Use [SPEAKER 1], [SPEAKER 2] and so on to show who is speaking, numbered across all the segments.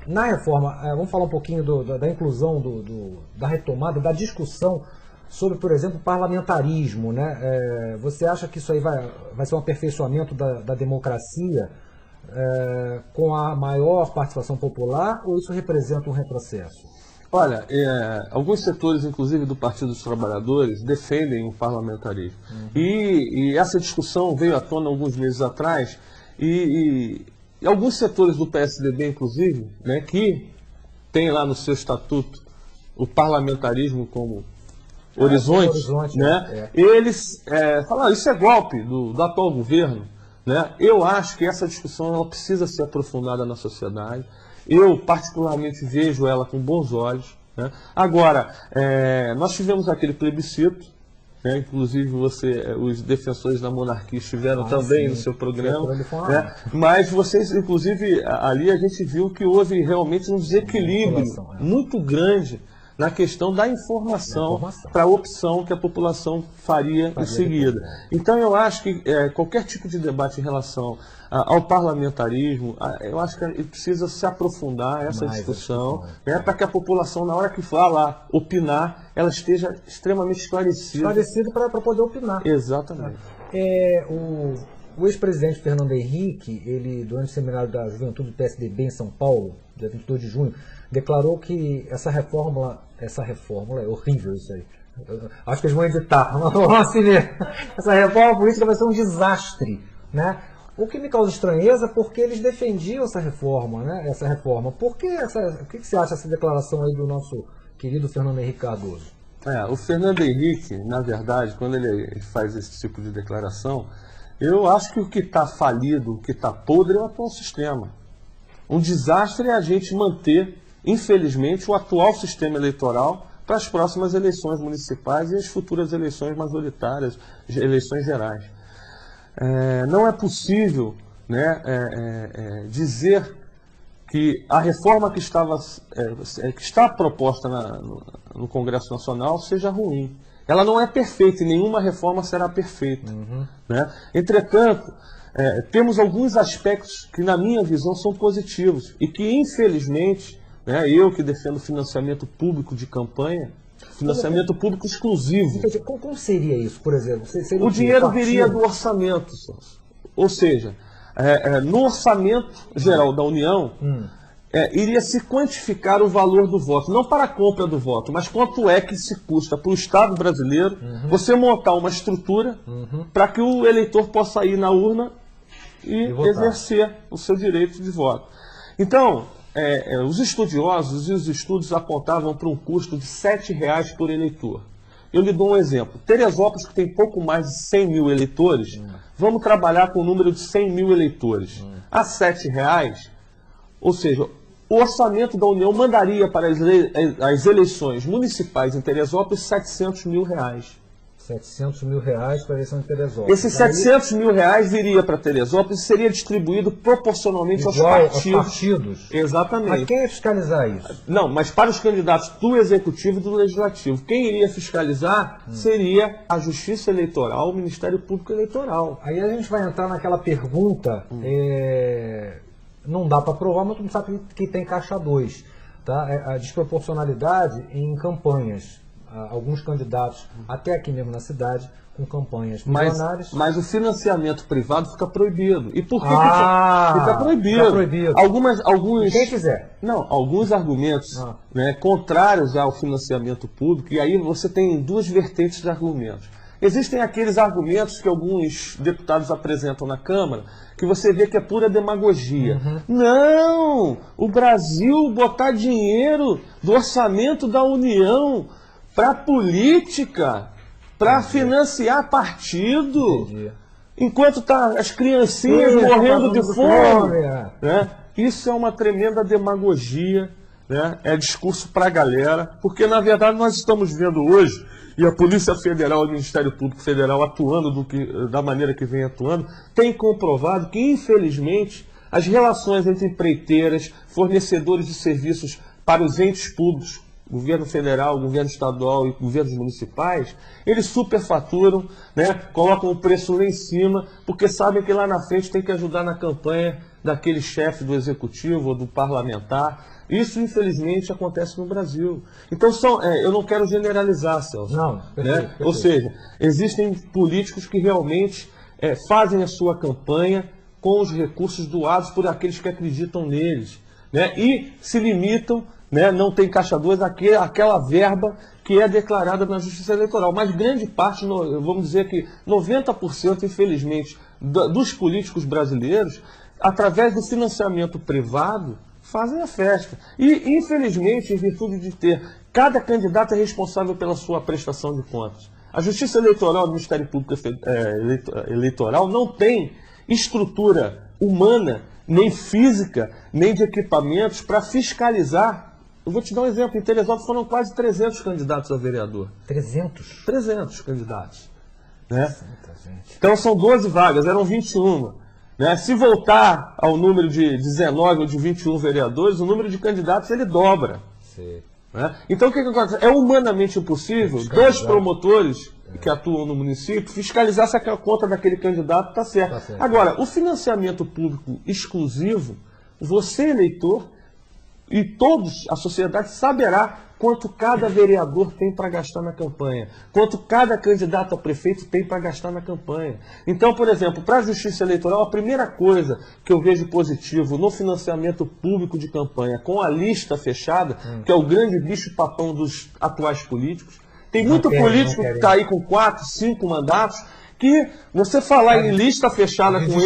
[SPEAKER 1] Na reforma, vamos falar um pouquinho da inclusão, da retomada, da discussão sobre, por exemplo, parlamentarismo, né? Você acha que isso aí vai ser um aperfeiçoamento da democracia com a maior participação popular, ou isso representa um retrocesso?
[SPEAKER 2] Olha, alguns setores, inclusive do Partido dos Trabalhadores, defendem o parlamentarismo. E essa discussão veio à tona alguns meses atrás, e alguns setores do PSDB, inclusive, né, que tem lá no seu estatuto o parlamentarismo como horizonte, né, eles falaram, isso é golpe do atual governo. Né? Eu acho que essa discussão ela precisa ser aprofundada na sociedade. Eu, particularmente, vejo ela com bons olhos. Né? Agora, nós tivemos aquele plebiscito, né? Inclusive os defensores da monarquia estiveram também no seu programa. Né? Mas vocês, inclusive, ali a gente viu que houve realmente um desequilíbrio muito grande na questão da informação para a opção que a população faria em seguida. Então eu acho que qualquer tipo de debate em relação ao parlamentarismo, eu acho que precisa se aprofundar essa discussão, né, para que a população, na hora que for lá opinar, ela esteja extremamente esclarecida.
[SPEAKER 1] Esclarecida para poder opinar.
[SPEAKER 2] Exatamente.
[SPEAKER 1] O ex-presidente Fernando Henrique, ele, durante o seminário da Juventude do PSDB em São Paulo, dia 22 de junho, declarou que essa reforma é horrível isso aí. Acho que eles vão editar. Essa reforma política vai ser um desastre, né? O que me causa estranheza porque eles defendiam essa reforma, né? Por que o que você acha dessa declaração aí do nosso querido Fernando Henrique Cardoso?
[SPEAKER 2] O Fernando Henrique, na verdade, quando ele faz esse tipo de declaração, eu acho que o que está falido, o que está podre é o atual sistema. Um desastre é a gente manter, infelizmente, o atual sistema eleitoral para as próximas eleições municipais e as futuras eleições majoritárias, eleições gerais. Não é possível, né, dizer que a reforma que está proposta no Congresso Nacional seja ruim. Ela não é perfeita e nenhuma reforma será perfeita. Né? Entretanto, temos alguns aspectos que, na minha visão, são positivos e que, infelizmente, né, eu que defendo financiamento público de campanha, financiamento público exclusivo.
[SPEAKER 1] Como seria isso, por exemplo?
[SPEAKER 2] O dinheiro viria do orçamento, ou seja, no orçamento geral da União, iria se quantificar o valor do voto, não para a compra do voto, mas quanto é que se custa para o Estado brasileiro você montar uma estrutura para que o eleitor possa ir na urna e exercer o seu direito de voto. Então, os estudiosos e os estudos apontavam para um custo de R$ 7,00 por eleitor. Eu lhe dou um exemplo. Teresópolis, que tem pouco mais de 100 mil eleitores, vamos trabalhar com o número de 100 mil eleitores. A R$ 7,00, ou seja, o orçamento da União mandaria para as eleições municipais em Teresópolis R$ 700 mil.
[SPEAKER 1] R$ 700 mil para a eleição de Teresópolis.
[SPEAKER 2] Esses R$ 700 mil viria para Teresópolis e seria distribuído proporcionalmente aos partidos. Exatamente.
[SPEAKER 1] Mas quem ia fiscalizar isso?
[SPEAKER 2] Não, mas para os candidatos do Executivo e do Legislativo. Quem iria fiscalizar seria a Justiça Eleitoral, o Ministério Público Eleitoral.
[SPEAKER 1] Aí a gente vai entrar naquela pergunta, não dá para provar, mas todo mundo sabe que tem caixa 2. Tá? A desproporcionalidade em campanhas. Alguns candidatos, até aqui mesmo na cidade, com campanhas milionárias.
[SPEAKER 2] Mas o financiamento privado fica proibido. E por que fica proibido? Fica proibido.
[SPEAKER 1] Quem quiser.
[SPEAKER 2] Não, alguns argumentos né, contrários ao financiamento público, e aí você tem duas vertentes de argumentos. Existem aqueles argumentos que alguns deputados apresentam na Câmara, que você vê que é pura demagogia. Não! O Brasil botar dinheiro do orçamento da União para política, para financiar partido, enquanto tá as criancinhas morrendo de fome. Né? Isso é uma tremenda demagogia, né? É discurso para a galera, porque na verdade nós estamos vendo hoje, e a Polícia Federal e o Ministério Público Federal atuando da maneira que vem atuando, tem comprovado que, infelizmente, as relações entre empreiteiras, fornecedores de serviços para os entes públicos, governo federal, governo estadual e governos municipais, eles superfaturam, né, colocam o preço lá em cima, porque sabem que lá na frente tem que ajudar na campanha daquele chefe do executivo ou do parlamentar. Isso, infelizmente, acontece no Brasil. Então, eu não quero generalizar, Celso.
[SPEAKER 1] Não, perfeito,
[SPEAKER 2] né? Ou seja, existem políticos que realmente fazem a sua campanha com os recursos doados por aqueles que acreditam neles, né? E se limitam, né, não tem caixa 2, aquela verba que é declarada na Justiça Eleitoral. Mas grande parte, vamos dizer que 90%, infelizmente, dos políticos brasileiros, através do financiamento privado, fazem a festa. E, infelizmente, em virtude de ter cada candidato é responsável pela sua prestação de contas. A Justiça Eleitoral, o Ministério Público Eleitoral não tem estrutura humana, nem física, nem de equipamentos para fiscalizar. Eu vou te dar um exemplo. Em Teresópolis foram quase 300 candidatos a vereador.
[SPEAKER 1] 300?
[SPEAKER 2] 300 candidatos. Né? Então são 12 vagas, eram 21. Né? Se voltar ao número de 19 ou de 21 vereadores, o número de candidatos ele dobra.
[SPEAKER 1] Sim.
[SPEAKER 2] Né? Então o que acontece? É humanamente impossível dois promotores que atuam no município fiscalizar se a conta daquele candidato está certa.
[SPEAKER 1] Tá certo.
[SPEAKER 2] Agora, o financiamento público exclusivo, você, eleitor, e todos, a sociedade saberá quanto cada vereador tem para gastar na campanha, quanto cada candidato a prefeito tem para gastar na campanha. Então, por exemplo, para a Justiça Eleitoral, a primeira coisa que eu vejo positivo no financiamento público de campanha com a lista fechada, que é o grande bicho-papão dos atuais políticos, tem muito político que está aí com 4, 5 mandatos, que você falar em lista fechada com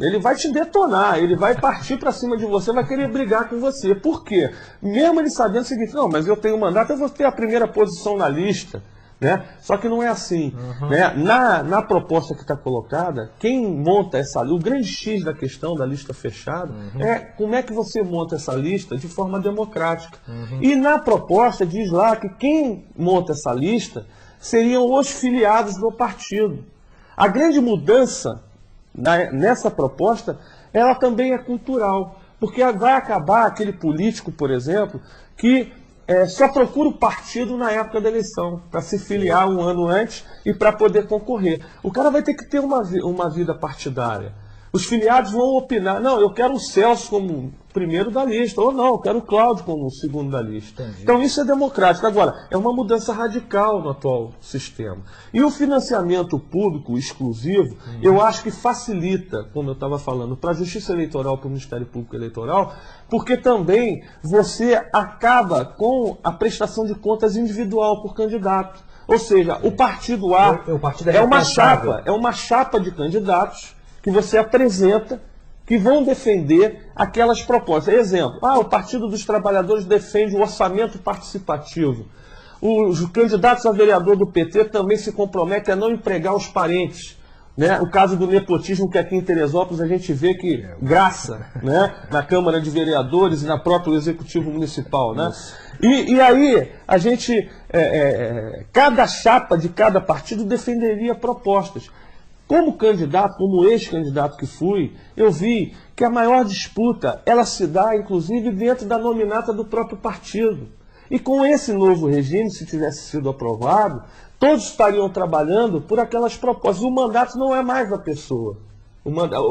[SPEAKER 2] ele vai te detonar, ele vai partir para cima de você, vai querer brigar com você. Por quê? Mesmo ele sabendo o seguinte, não, mas eu tenho mandato, eu vou ter a primeira posição na lista. Né? Só que não é assim. Né? Na proposta que está colocada, quem monta essa lista, o grande X da questão da lista fechada, é como é que você monta essa lista de forma democrática. E na proposta diz lá que quem monta essa lista seriam os filiados do partido. A grande mudança nessa proposta, ela também é cultural, porque vai acabar aquele político, por exemplo, que só procura o partido na época da eleição, para se filiar um ano antes e para poder concorrer. O cara vai ter que ter uma vida partidária. Os filiados vão opinar, não, eu quero o Celso como primeiro da lista, ou não, eu quero o Cláudio como segundo da lista. Entendi. Então isso é democrático. Agora, é uma mudança radical no atual sistema. E o financiamento público exclusivo, eu acho que facilita, como eu estava falando, para a Justiça Eleitoral, para o Ministério Público Eleitoral, porque também você acaba com a prestação de contas individual por candidato. Ou seja, o partido A é uma chapa de candidatos que você apresenta, que vão defender aquelas propostas. Exemplo, o Partido dos Trabalhadores defende o orçamento participativo. Os candidatos a vereador do PT também se comprometem a não empregar os parentes. Né? O caso do nepotismo, que aqui em Teresópolis a gente vê que graça, né? Na Câmara de Vereadores e na própria Executivo Municipal. Né? E aí a gente, cada chapa de cada partido defenderia propostas. Como candidato, como ex-candidato que fui, eu vi que a maior disputa, ela se dá, inclusive, dentro da nominata do próprio partido. E com esse novo regime, se tivesse sido aprovado, todos estariam trabalhando por aquelas propostas. O mandato não é mais da pessoa.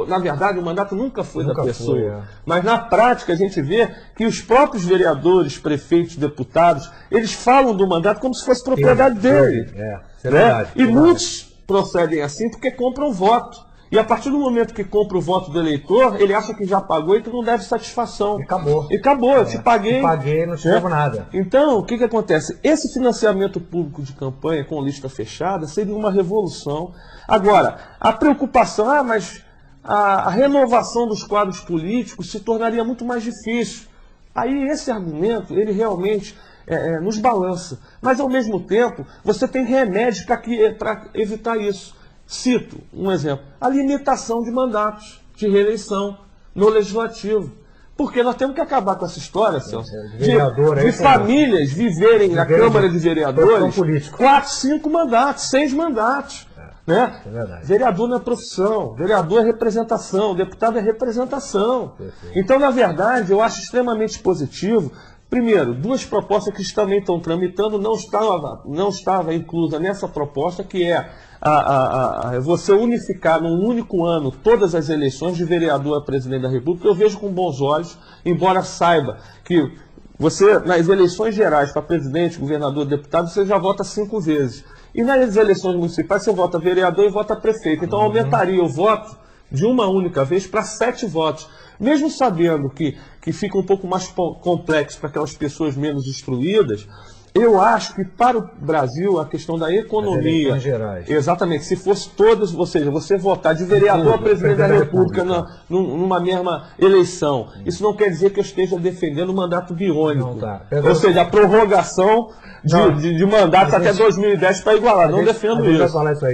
[SPEAKER 2] Na verdade, o mandato nunca foi da pessoa. Mas na prática, a gente vê que os próprios vereadores, prefeitos, deputados, eles falam do mandato como se fosse propriedade dele.
[SPEAKER 1] É verdade.
[SPEAKER 2] E muitos procedem assim porque compram voto. E a partir do momento que compra o voto do eleitor, ele acha que já pagou e que não deve satisfação.
[SPEAKER 1] E acabou.
[SPEAKER 2] Eu te paguei.
[SPEAKER 1] Não te devo nada.
[SPEAKER 2] Então, o que acontece? Esse financiamento público de campanha com lista fechada seria uma revolução. Agora, a preocupação, mas a renovação dos quadros políticos se tornaria muito mais difícil. Aí esse argumento, ele realmente nos balança. Mas, ao mesmo tempo, você tem remédios para evitar isso. Cito um exemplo. A limitação de mandatos de reeleição no Legislativo. Porque nós temos que acabar com essa história, Celso, de famílias viverem na Câmara de Vereadores 4, 5 mandatos, 6 mandatos. Né? Vereador não é profissão, vereador é representação, deputado é representação. Então, na verdade, eu acho extremamente positivo Primeiro, duas propostas que também estão tramitando, não estava inclusa nessa proposta, que é você unificar num único ano todas as eleições de vereador a presidente da República. Eu vejo com bons olhos, embora saiba que você, nas eleições gerais para presidente, governador, deputado, você já vota 5 vezes. E nas eleições municipais você vota vereador e vota prefeito. Então aumentaria o voto de uma única vez para 7 votos. Mesmo sabendo que fica um pouco mais complexo para aquelas pessoas menos instruídas, eu acho que para o Brasil a questão da economia...
[SPEAKER 1] As gerais.
[SPEAKER 2] Exatamente, se fosse todas, ou seja, você votar de vereador a presidente da República numa mesma eleição, isso não quer dizer que eu esteja defendendo o mandato biônico.
[SPEAKER 1] Não, tá.
[SPEAKER 2] Ou seja, a prorrogação de mandato até 2010 para igualar. Não defendo isso.